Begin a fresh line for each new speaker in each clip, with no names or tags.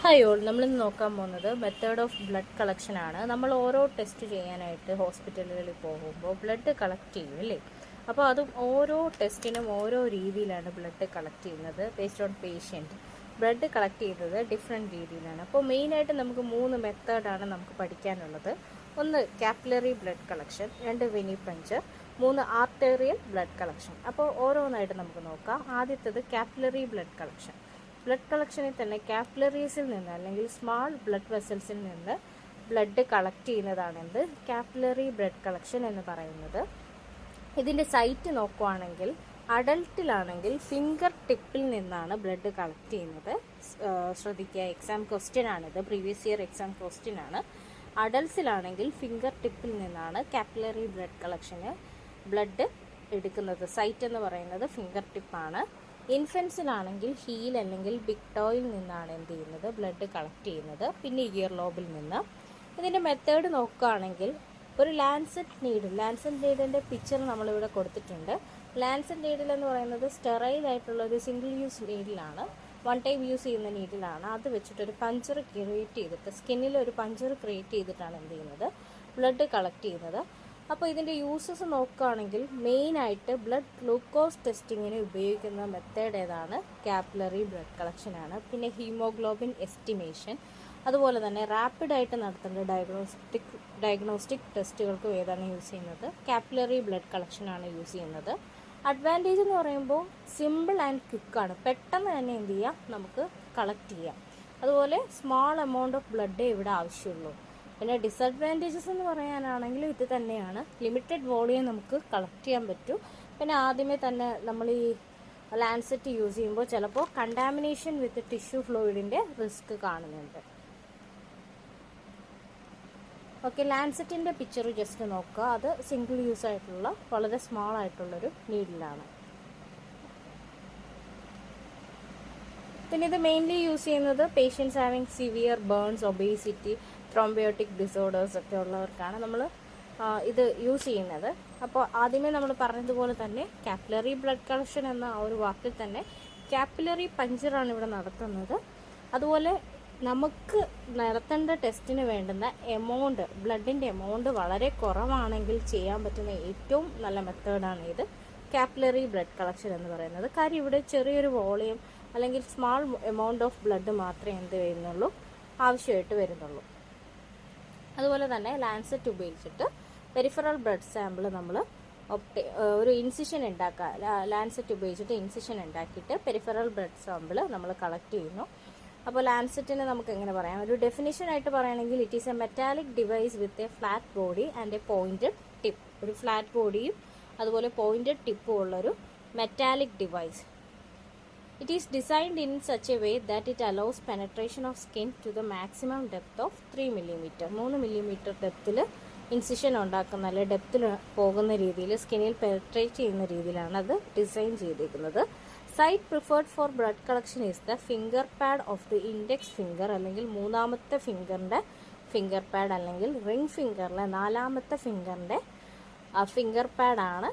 Hi all, നമ്മളിന്ന് നോക്കാൻ പോകുന്നത് മെത്തേഡ് ഓഫ് ബ്ലഡ് കളക്ഷൻ ആണ്. നമ്മൾ ഓരോ ടെസ്റ്റ് ചെയ്യാനായിട്ട് ഹോസ്പിറ്റലുകളിൽ പോകുമ്പോൾ ബ്ലഡ് കളക്ട് ചെയ്യും അല്ലേ. അപ്പോൾ അതും ഓരോ ടെസ്റ്റിനും ഓരോ രീതിയിലാണ് ബ്ലഡ് കളക്ട് ചെയ്യുന്നത്. Based on patient blood collect ചെയ്യുന്നത് ഡിഫറെൻറ്റ് രീതിയിലാണ്. അപ്പോൾ മെയിനായിട്ട് നമുക്ക് 3 മെത്തേഡാണ് നമുക്ക് പഠിക്കാനുള്ളത്. ഒന്ന് capillary blood collection, 2 venipuncture, 3 arterial blood collection. അപ്പോൾ ഓരോന്നായിട്ട് നമുക്ക് നോക്കാം. ആദ്യത്തേത് കാപ്പിലറി ബ്ലഡ് കളക്ഷൻ. ബ്ലഡ് കളക്ഷനിൽ തന്നെ കാപ്പിലറീസിൽ നിന്ന് അല്ലെങ്കിൽ സ്മാൾ ബ്ലഡ് വെസൽസിൽ നിന്ന് ബ്ലഡ് കളക്ട് ചെയ്യുന്നതാണ് എന്ത് കാപ്പിലറി ബ്ലഡ് കളക്ഷൻ എന്ന് പറയുന്നത്. ഇതിൻ്റെ സൈറ്റ് നോക്കുവാണെങ്കിൽ അഡൽട്ടിലാണെങ്കിൽ ഫിംഗർ ടിപ്പിൽ നിന്നാണ് ബ്ലഡ് കളക്ട് ചെയ്യുന്നത്. ശ്രദ്ധിക്കുക, എക്സാം ക്വസ്റ്റ്യൻ ആണിത്, പ്രീവിയസ് ഇയർ എക്സാം ക്വസ്റ്റ്യൻ ആണ്. അഡൽട്സിലാണെങ്കിൽ ഫിംഗർ ടിപ്പിൽ നിന്നാണ് കാപ്പിലറി ബ്ലഡ് കളക്ഷന് ബ്ലഡ് എടുക്കുന്നത്. സൈറ്റ് എന്ന് പറയുന്നത് ഫിംഗർ ടിപ്പാണ്. ഇൻഫൻസിലാണെങ്കിൽ ഹീൽ അല്ലെങ്കിൽ ബിഗ് ടോയിൽ നിന്നാണ് എന്ത് ചെയ്യുന്നത് ബ്ലഡ് കളക്ട് ചെയ്യുന്നത്, പിന്നെ ഇയർ ലോബിൽ നിന്ന്. ഇതിൻ്റെ മെത്തേഡ് നോക്കുകയാണെങ്കിൽ ഒരു ലാൻസെറ്റ് നീഡിൻ്റെ പിക്ചർ നമ്മളിവിടെ കൊടുത്തിട്ടുണ്ട്. ലാൻസെറ്റ് നീഡിൽ എന്ന് പറയുന്നത് സ്റ്റെറൈൽ ആയിട്ടുള്ള ഒരു സിംഗിൾ യൂസ് നീഡിലാണ്, വൺ ടൈം യൂസ് ചെയ്യുന്ന നീഡിലാണ്. അത് വെച്ചിട്ടൊരു പഞ്ചർ ക്രിയേറ്റ് ചെയ്തിട്ട് സ്കിന്നിൽ ഒരു പഞ്ചർ ക്രിയേറ്റ് ചെയ്തിട്ടാണ് എന്ത് ചെയ്യുന്നത് ബ്ലഡ് കളക്ട് ചെയ്യുന്നത്. അപ്പോൾ ഇതിൻ്റെ യൂസസ് നോക്കുകയാണെങ്കിൽ മെയിനായിട്ട് ബ്ലഡ് ഗ്ലൂക്കോസ് ടെസ്റ്റിങ്ങിന് ഉപയോഗിക്കുന്ന മെത്തേഡ് ഏതാണ് കാപ്പിലറി ബ്ലഡ് കളക്ഷനാണ്. പിന്നെ ഹീമോഗ്ലോബിൻ എസ്റ്റിമേഷൻ, അതുപോലെ തന്നെ റാപ്പിഡായിട്ട് നടത്തേണ്ട ഡയഗ്നോസ്റ്റിക് ടെസ്റ്റുകൾക്കും ഏതാണ് യൂസ് ചെയ്യുന്നത് കാപ്പിലറി ബ്ലഡ് കളക്ഷനാണ് യൂസ് ചെയ്യുന്നത്. അഡ്വാൻറ്റേജ് എന്ന് പറയുമ്പോൾ സിമ്പിൾ ആൻഡ് ക്വിക്കാണ്, പെട്ടെന്ന് തന്നെ എന്ത് ചെയ്യാം നമുക്ക് കളക്ട് ചെയ്യാം. അതുപോലെ സ്മോൾ എമൗണ്ട് ഓഫ് ബ്ലഡേ ഇവിടെ ആവശ്യമുള്ളൂ. പിന്നെ ഡിസഡ്വാൻറ്റേജസ് എന്ന് പറയാനാണെങ്കിൽ ഇത് തന്നെയാണ്, ലിമിറ്റഡ് വോളിയം നമുക്ക് കളക്ട് ചെയ്യാൻ പറ്റും. പിന്നെ ആദ്യമേ തന്നെ നമ്മൾ ഈ ലാൻസെറ്റ് യൂസ് ചെയ്യുമ്പോൾ ചിലപ്പോൾ കണ്ടാമിനേഷൻ വിത്ത് ടിഷ്യൂ ഫ്ലൂയിഡിൻ്റെ റിസ്ക് കാണുന്നുണ്ട്. ഓക്കെ, ലാൻസെറ്റിൻ്റെ പിക്ചർ ജസ്റ്റ് നോക്കുക. അത് സിംഗിൾ യൂസ് ആയിട്ടുള്ള വളരെ സ്മോൾ ആയിട്ടുള്ളൊരു നീഡിലാണ്. പിന്നെ ഇത് മെയിൻലി യൂസ് ചെയ്യുന്നത് patients having severe burns, obesity, thrombotic disorders ഒക്കെ ഉള്ളവർക്കാണ് നമ്മൾ ഇത് യൂസ് ചെയ്യുന്നത്. അപ്പോൾ ആദ്യമേ നമ്മൾ പറഞ്ഞതുപോലെ തന്നെ കാപ്പിലറി ബ്ലഡ് കളക്ഷൻ എന്ന ആ ഒരു വാക്കിൽ തന്നെ കാപ്പിലറി പഞ്ചറാണ് ഇവിടെ നടത്തുന്നത്. അതുപോലെ നമുക്ക് നടത്തേണ്ട ടെസ്റ്റിന് വേണ്ടുന്ന എമൗണ്ട്, ബ്ലഡിൻ്റെ എമൗണ്ട് വളരെ കുറവാണെങ്കിൽ ചെയ്യാൻ പറ്റുന്ന ഏറ്റവും നല്ല മെത്തേഡാണ് ഇത് കാപ്പിലറി ബ്ലഡ് കളക്ഷൻ എന്ന് പറയുന്നത്. കാര്യം ഇവിടെ ചെറിയൊരു വോളിയം അല്ലെങ്കിൽ സ്മാൾ എമൗണ്ട് ഓഫ് ബ്ലഡ് മാത്രമേ എന്ത് വരുന്നുള്ളൂ ആവശ്യമായിട്ട് വരുന്നുള്ളൂ. അതുപോലെ തന്നെ ലാൻസെറ്റ് ഉപയോഗിച്ചിട്ട് പെരിഫറൽ ബ്ലഡ് സാമ്പിൾ നമ്മൾ ഒരു ഇൻസിഷൻ ഉണ്ടാക്കുക, ലാൻസെറ്റ് ഉപയോഗിച്ചിട്ട് ഇൻസിഷൻ ഉണ്ടാക്കിയിട്ട് പെരിഫറൽ ബ്ലഡ് സാമ്പിൾ നമ്മൾ കളക്ട് ചെയ്യുന്നു. അപ്പോൾ ലാൻസെറ്റിന് നമുക്ക് എങ്ങനെ പറയാം, ഒരു ഡെഫിനിഷനായിട്ട് പറയുകയാണെങ്കിൽ it is A metallic device with a flat body and A pointed tip. ഒരു ഫ്ലാറ്റ് ബോഡിയും അതുപോലെ പോയിൻറ്റഡ് ടിപ്പും ഉള്ളൊരു metallic device. It is designed in such a way that it allows penetration of skin to the maximum depth of 3 mm. 3 mm ഡെപ്തിൽ incision ഉണ്ടാക്കുന്ന അല്ലെങ്കിൽ ഡെപ്തിൽ പോകുന്ന രീതിയിൽ സ്കിന്നിൽ penetrate ചെയ്യുന്ന രീതിയിലാണ് അത് ഡിസൈൻ ചെയ്തിരിക്കുന്നത്. Site preferred for blood collection is the finger pad of the index finger, അല്ലെങ്കിൽ മൂന്നാമത്തെ ഫിംഗറിൻ്റെ ഫിംഗർ പാഡ്, അല്ലെങ്കിൽ റിംഗ് ഫിംഗറിലെ നാലാമത്തെ ഫിംഗറിൻ്റെ ഫിംഗർ പാഡാണ്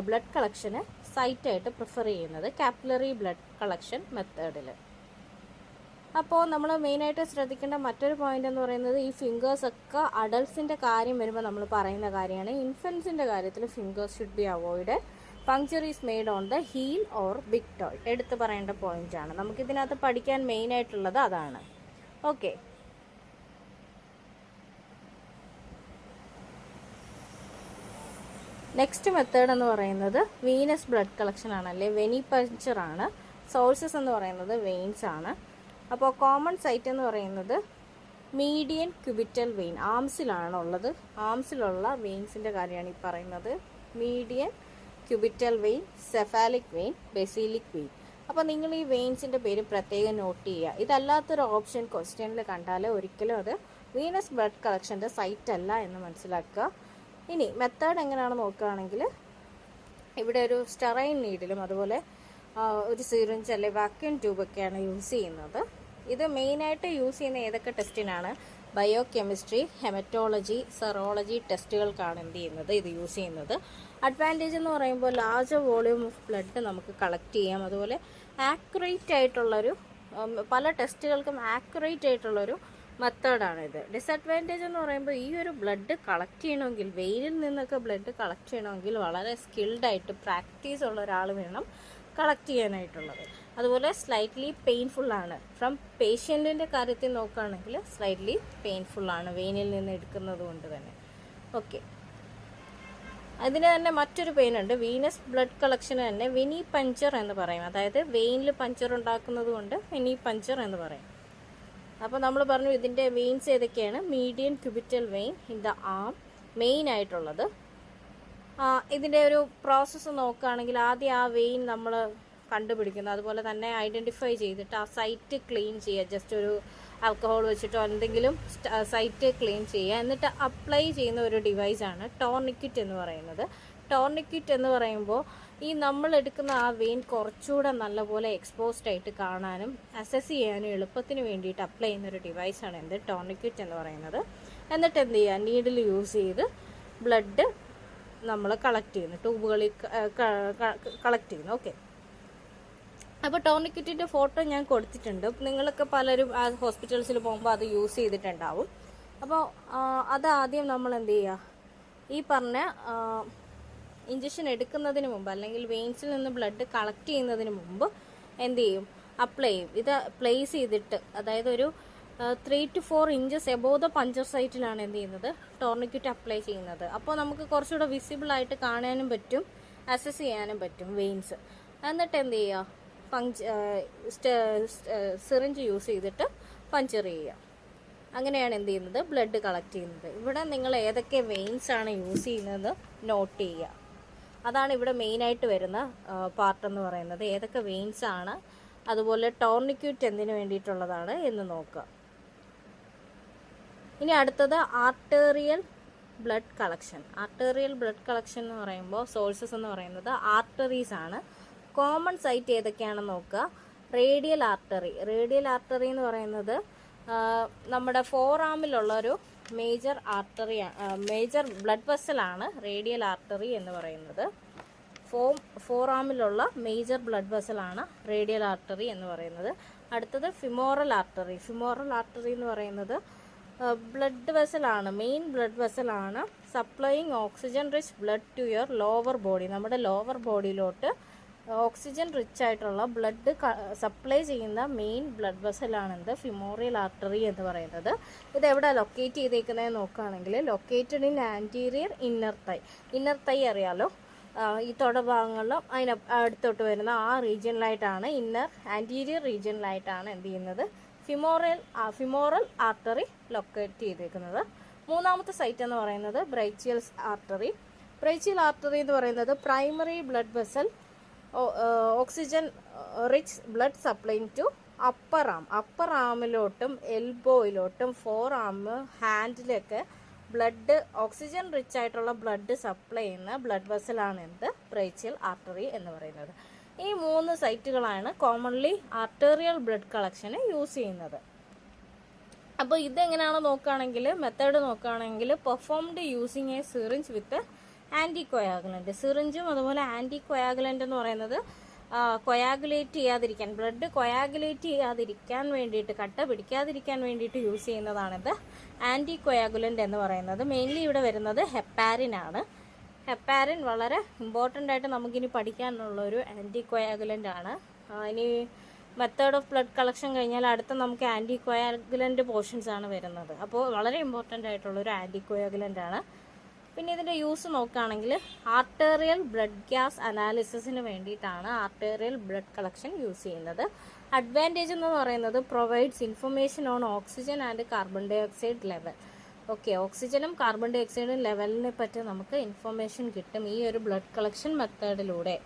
ബ്ലഡ് കളക്ഷന് സൈറ്റായിട്ട് പ്രിഫർ ചെയ്യുന്നത് കാപ്പിലറി ബ്ലഡ് കളക്ഷൻ മെത്തേഡിൽ. അപ്പോൾ നമ്മൾ മെയിനായിട്ട് ശ്രദ്ധിക്കേണ്ട മറ്റൊരു പോയിന്റ് എന്ന് പറയുന്നത് ഈ ഫിംഗേഴ്സൊക്കെ അഡൾട്ട്സിൻ്റെ കാര്യം വരുമ്പോൾ നമ്മൾ പറയുന്ന കാര്യമാണ്. ഇൻഫൻസിൻ്റെ കാര്യത്തിൽ fingers should be avoided. Puncture is made on the heel or big toe, എടുത്ത് പറയേണ്ട പോയിന്റാണ്. നമുക്കിതിനകത്ത് പഠിക്കാൻ മെയിനായിട്ടുള്ളത് അതാണ്. ഓക്കെ, നെക്സ്റ്റ് മെത്തേഡ് എന്ന് പറയുന്നത് വീനസ് ബ്ലഡ് കളക്ഷൻ ആണ്, അല്ലെ വെനി പഞ്ചറാണ്. സോഴ്സസ് എന്ന് പറയുന്നത് വെയിൻസ് ആണ്. അപ്പോൾ കോമൺ സൈറ്റ് എന്ന് പറയുന്നത് മീഡിയൻ ക്യൂബിറ്റൽ വെയിൻ, ആംസിലാണ് ഉള്ളത്. ആംസിലുള്ള വെയിൻസിൻ്റെ കാര്യമാണ് ഈ പറയുന്നത്. Median cubital vein, cephalic vein, basilic vein. അപ്പോൾ നിങ്ങൾ ഈ വെയിൻസിൻ്റെ പേര് പ്രത്യേകം നോട്ട് ചെയ്യുക. ഇതല്ലാത്തൊരു ഓപ്ഷൻ ക്വസ്റ്റ്യനിൽ കണ്ടാൽ ഒരിക്കലും അത് വീനസ് ബ്ലഡ് കളക്ഷൻ്റെ സൈറ്റ് അല്ല എന്ന് മനസ്സിലാക്കുക. ഇനി മെത്തേഡ് എങ്ങനെയാണ് നോക്കുകയാണെങ്കിൽ ഇവിടെ ഒരു സ്റ്റെറൈൻ നീഡിലും അതുപോലെ ഒരു സിറിഞ്ച് അല്ലെ വാക്യൂം ട്യൂബൊക്കെയാണ് യൂസ് ചെയ്യുന്നത്. ഇത് മെയിനായിട്ട് യൂസ് ചെയ്യുന്ന ഏതൊക്കെ ടെസ്റ്റിനാണ്, ബയോ കെമിസ്ട്രി, ഹെമറ്റോളജി, സെറോളജി ടെസ്റ്റുകൾക്കാണ് എന്ത് ചെയ്യുന്നത് ഇത് യൂസ് ചെയ്യുന്നത്. അഡ്വാൻറ്റേജ് എന്ന് പറയുമ്പോൾ ലാർജ് വോളിയൂം ഓഫ് ബ്ലഡ് നമുക്ക് കളക്ട് ചെയ്യാം. അതുപോലെ ആക്യുറേറ്റ് ആയിട്ടുള്ളൊരു പല ടെസ്റ്റുകൾക്കും ആക്യുറേറ്റ് ആയിട്ടുള്ളൊരു മെത്തേഡാണിത്. ഡിസഡ്വാൻറ്റേജ് എന്ന് പറയുമ്പോൾ ഈ ഒരു ബ്ലഡ് കളക്ട് ചെയ്യണമെങ്കിൽ, വെയിനിൽ നിന്നൊക്കെ ബ്ലഡ് കളക്ട് ചെയ്യണമെങ്കിൽ വളരെ സ്കിൽഡായിട്ട് പ്രാക്ടീസ് ഉള്ള ഒരാൾ വേണം കളക്ട് ചെയ്യാനായിട്ടുള്ളത്. അതുപോലെ സ്ലൈറ്റ്ലി പെയിൻഫുള്ളാണ്. ഫ്രം പേഷ്യൻറ്റിൻ്റെ കാര്യത്തിൽ നോക്കുകയാണെങ്കിൽ സ്ലൈറ്റ്ലി പെയിൻഫുള്ളാണ് വെയിനിൽ നിന്ന് എടുക്കുന്നത് കൊണ്ട് തന്നെ. ഓക്കെ, അതിന് തന്നെ മറ്റൊരു പെയിൻ ഉണ്ട്. വീനസ് ബ്ലഡ് കളക്ഷന് തന്നെ വെനി പഞ്ചർ എന്ന് പറയും. അതായത് വെയിനിൽ പഞ്ചർ ഉണ്ടാക്കുന്നത് കൊണ്ട് വെനി പഞ്ചർ എന്ന് പറയും. അപ്പോൾ നമ്മൾ പറഞ്ഞു ഇതിൻ്റെ വെയിൻസ് ഏതൊക്കെയാണ്. Median cubital vein in the arm main ആയിട്ടുള്ളത്. ഇതിൻ്റെ ഒരു പ്രോസസ്സ് നോക്കുകയാണെങ്കിൽ ആദ്യം ആ വെയിൻ നമ്മൾ കണ്ടുപിടിക്കുന്നു, അതുപോലെ തന്നെ ഐഡൻറ്റിഫൈ ചെയ്തിട്ട് ആ സൈറ്റ് ക്ലീൻ ചെയ്യുക. ജസ്റ്റ് ഒരു ആൽക്കഹോൾ വെച്ചിട്ടോ എന്തെങ്കിലും സൈറ്റ് ക്ലീൻ ചെയ്യുക. എന്നിട്ട് അപ്ലൈ ചെയ്യുന്ന ഒരു ഡിവൈസാണ് ടോർണിക്വിറ്റ് എന്ന് പറയുന്നത്. ടോർണിക്വിറ്റ് എന്ന് പറയുമ്പോൾ ഈ നമ്മൾ എടുക്കുന്ന ആ വെയിൻ കുറച്ചുകൂടെ നല്ലപോലെ എക്സ്പോസ്ഡ് ആയിട്ട് കാണാനും അസസ് ചെയ്യാനും എളുപ്പത്തിന് വേണ്ടിയിട്ട് അപ്ലൈ ചെയ്യുന്ന ഒരു ഡിവൈസാണ് എന്ത് ടോർണിക്വിറ്റ് എന്ന് പറയുന്നത്. എന്നിട്ട് എന്ത് ചെയ്യുക, നീഡിൽ യൂസ് ചെയ്ത് ബ്ലഡ് നമ്മൾ കളക്ട് ചെയ്യുന്നു, ട്യൂബുകളിൽ കളക്ട് ചെയ്യുന്നു. ഓക്കെ, അപ്പോൾ ടോർണിക്വിറ്റിൻ്റെ ഫോട്ടോ ഞാൻ കൊടുത്തിട്ടുണ്ട്. നിങ്ങളൊക്കെ പലരും ആ ഹോസ്പിറ്റൽസിൽ പോകുമ്പോൾ അത് യൂസ് ചെയ്തിട്ടുണ്ടാവും. അപ്പോൾ അത് ആദ്യം നമ്മൾ എന്ത് ചെയ്യുക, ഈ പറഞ്ഞ ഇഞ്ചക്ഷൻ എടുക്കുന്നതിന് മുമ്പ് അല്ലെങ്കിൽ വെയിൻസിൽ നിന്ന് ബ്ലഡ് കളക്ട് ചെയ്യുന്നതിന് മുമ്പ് എന്ത് ചെയ്യും, അപ്ലൈ ചെയ്യും. ഇത് പ്ലേസ് ചെയ്തിട്ട്, അതായത് ഒരു 3 to 4 inches above the puncture സൈറ്റിലാണ് എന്ത് ചെയ്യുന്നത്, ടോർണിക്വിറ്റ് അപ്ലൈ ചെയ്യുന്നത്. അപ്പോൾ നമുക്ക് കുറച്ചുകൂടെ വിസിബിളായിട്ട് കാണാനും പറ്റും, അസസ് ചെയ്യാനും പറ്റും വെയിൻസ്. എന്നിട്ട് എന്ത് ചെയ്യുക, സിറിഞ്ച് യൂസ് ചെയ്തിട്ട് പഞ്ചർ ചെയ്യുക. അങ്ങനെയാണ് എന്ത് ചെയ്യുന്നത്, ബ്ലഡ് കളക്ട് ചെയ്യുന്നത്. ഇവിടെ നിങ്ങൾ ഏതൊക്കെ വെയിൻസ് ആണ് യൂസ് ചെയ്യുന്നത് നോട്ട് ചെയ്യുക. അതാണ് ഇവിടെ മെയിനായിട്ട് വരുന്ന പാർട്ട് എന്ന് പറയുന്നത്. ഏതൊക്കെ വെയിൻസ് ആണ്, അതുപോലെ ടോർണിക്വിറ്റ് എന്തിനു വേണ്ടിയിട്ടുള്ളതാണ് എന്ന് നോക്കുക. ഇനി അടുത്തത് ആർട്ടേറിയൽ ബ്ലഡ് കളക്ഷൻ. ആർട്ടേറിയൽ ബ്ലഡ് കളക്ഷൻ എന്ന് പറയുമ്പോൾ സോഴ്സസ് എന്ന് പറയുന്നത് ആർട്ടറീസ് ആണ്. കോമൺ സൈറ്റ് ഏതൊക്കെയാണെന്ന് നോക്കുക. Radial artery. റേഡിയൽ ആർട്ടറി എന്ന് പറയുന്നത് നമ്മുടെ ഫോറാമിലുള്ള ഒരു മേജർ ആർട്ടറി, മേജർ ബ്ലഡ് വെസലാണ് റേഡിയൽ ആർട്ടറി എന്ന് പറയുന്നത്. ഫോറാമിലുള്ള മേജർ ബ്ലഡ് വെസലാണ് റേഡിയൽ ആർട്ടറി എന്ന് പറയുന്നത്. അടുത്തത് ഫിമോറൽ ആർട്ടറി. ഫിമോറൽ ആർട്ടറി എന്ന് പറയുന്നത് ബ്ലഡ് വെസലാണ്, മെയിൻ ബ്ലഡ് വെസലാണ്, supplying oxygen rich blood to your lower body. നമ്മുടെ ലോവർ ബോഡിയിലോട്ട് ഓക്സിജൻ റിച്ച് ആയിട്ടുള്ള ബ്ലഡ് സപ്ലൈ ചെയ്യുന്ന മെയിൻ ബ്ലഡ് വെസലാണെന്ത്, ഫിമോറിയൽ ആർട്ടറി എന്ന് പറയുന്നത്. ഇത് എവിടെ ലൊക്കേറ്റ് ചെയ്തേക്കുന്നതെന്ന് നോക്കുകയാണെങ്കിൽ located in anterior inner thigh. Inner thigh അറിയാലോ, ഈ തൊടഭാഗങ്ങളിലും അതിന് അടുത്തോട്ട് വരുന്ന ആ റീജിയനിലായിട്ടാണ്, ആൻറ്റീരിയർ റീജിയനിലായിട്ടാണ് എന്ത് ചെയ്യുന്നത്, ഫിമോറൽ ആർട്ടറി ലൊക്കേറ്റ് ചെയ്തേക്കുന്നത്. മൂന്നാമത്തെ സൈറ്റ് എന്ന് പറയുന്നത് ബ്രൈച്ചിയൽ ആർട്ടറി. ബ്രൈച്ചിയൽ ആർട്ടറി എന്ന് പറയുന്നത് primary blood vessel, oxygen rich blood supplying to upper ആമിലോട്ടും എൽബോയിലോട്ടും ഫോർ ആം, ഹാൻഡിലൊക്കെ ബ്ലഡ്, ഓക്സിജൻ റിച്ച് ആയിട്ടുള്ള ബ്ലഡ് സപ്ലൈ ചെയ്യുന്ന ബ്ലഡ് വെസലാണ് എന്ത്, ബ്രൈച്ചിയൽ ആർട്ടറി എന്ന് പറയുന്നത്. ഈ 3 സൈറ്റുകളാണ് കോമൺലി ആർട്ടേറിയൽ ബ്ലഡ് കളക്ഷന് യൂസ് ചെയ്യുന്നത്. അപ്പോൾ ഇതെങ്ങനെയാണ് നോക്കുകയാണെങ്കിൽ, മെത്തേഡ് നോക്കുകയാണെങ്കിൽ performed using a syringe with anticoagulant. സിറിഞ്ചും അതുപോലെ ആൻറ്റി കൊയാഗുലൻ്റ് എന്ന് പറയുന്നത് കൊയാഗുലേറ്റ് ചെയ്യാതിരിക്കാൻ, ബ്ലഡ് കൊയാഗുലേറ്റ് ചെയ്യാതിരിക്കാൻ വേണ്ടിയിട്ട്, കട്ട പിടിക്കാതിരിക്കാൻ വേണ്ടിയിട്ട് യൂസ് ചെയ്യുന്നതാണിത് ആൻറ്റി കൊയാഗുലൻ്റ് എന്ന് പറയുന്നത്. മെയിൻലി ഇവിടെ വരുന്നത് ഹെപ്പാരിൻ ആണ്. ഹെപ്പാരിൻ വളരെ ഇമ്പോർട്ടൻ്റ് ആയിട്ട് നമുക്കിനി പഠിക്കാനുള്ളൊരു ആൻറ്റി കൊയാഗുലൻ്റ് ആണ്. ഇനി മെത്തേഡ് ഓഫ് ബ്ലഡ് കളക്ഷൻ കഴിഞ്ഞാൽ അടുത്ത നമുക്ക് ആൻറ്റി കൊയാഗുലൻ്റ് പോർഷൻസ് ആണ് വരുന്നത്. അപ്പോൾ വളരെ ഇമ്പോർട്ടൻ്റ് ആയിട്ടുള്ളൊരു ആൻറ്റി കൊയാഗുലൻ്റ് ആണ്. പിന്നെ ഇതിൻ്റെ യൂസ് നോക്കുകയാണെങ്കിൽ ആർട്ടേറിയൽ ബ്ലഡ് ഗ്യാസ് അനാലിസിസിന് വേണ്ടിയിട്ടാണ് ആർട്ടേറിയൽ ബ്ലഡ് കളക്ഷൻ യൂസ് ചെയ്യുന്നത്. അഡ്വാൻറ്റേജ് എന്ന് പറയുന്നത് provides information on oxygen and carbon dioxide level. Okay, ഓക്സിജനും കാർബൺ ഡൈ ഓക്സൈഡും ലെവലിനെ പറ്റി നമുക്ക് ഇൻഫർമേഷൻ കിട്ടും ഈ ഒരു ബ്ലഡ് കളക്ഷൻ മെത്തേഡിലൂടെ.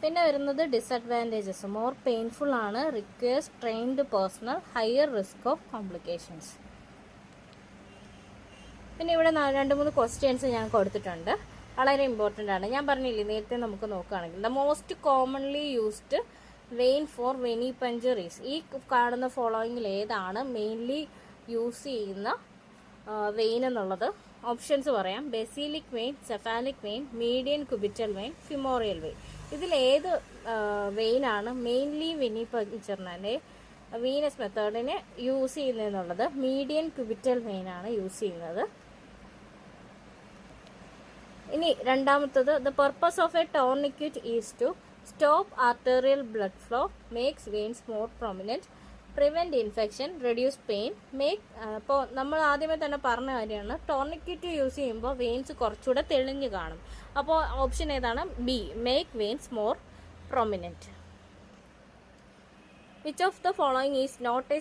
പിന്നെ വരുന്നത് ഡിസഡ്വാൻറ്റേജസ്. മോർ പെയിൻഫുൾ ആണ്, requires trained personal, higher risk of complications. പിന്നെ ഇവിടെ 2-3 ക്വസ്റ്റ്യൻസ് ഞാൻ കൊടുത്തിട്ടുണ്ട്, വളരെ ഇമ്പോർട്ടൻ്റ് ആണ്. ഞാൻ പറഞ്ഞില്ലേ നേരത്തെ, നമുക്ക് നോക്കുകയാണെങ്കിൽ the most commonly used vein for venipunctures. ഈ കാണുന്ന ഫോളോയിങ്ങിൽ ഏതാണ് മെയിൻലി യൂസ് ചെയ്യുന്ന വെയിൻ എന്നുള്ളത് ഓപ്ഷൻസ് പറയാം. Basilic vein, cephalic vein, median cubital vein, femoral vein. ഇതിലേത് വെയിനാണ് മെയിൻലി വെനി പഞ്ചറിനെ വീനസ് മെത്തേഡിന് യൂസ് ചെയ്യുന്നതെന്നുള്ളത് മീഡിയൻ ക്യൂബിറ്റൽ വെയിൻ ആണ് യൂസ് ചെയ്യുന്നത്. ഇനി രണ്ടാമത്തത്, the purpose of a tourniquet is to stop arterial blood flow, makes veins more prominent, prevent infection, reduce pain, ഇപ്പോൾ നമ്മൾ ആദ്യമേ തന്നെ പറഞ്ഞ കാര്യമാണ്, ടോർണിക്യൂറ്റ് യൂസ് ചെയ്യുമ്പോൾ വെയിൻസ് കുറച്ചുകൂടെ തെളിഞ്ഞ് കാണും. അപ്പോൾ ഓപ്ഷൻ ഏതാണ്? B, make veins more prominent. Which of the following is not A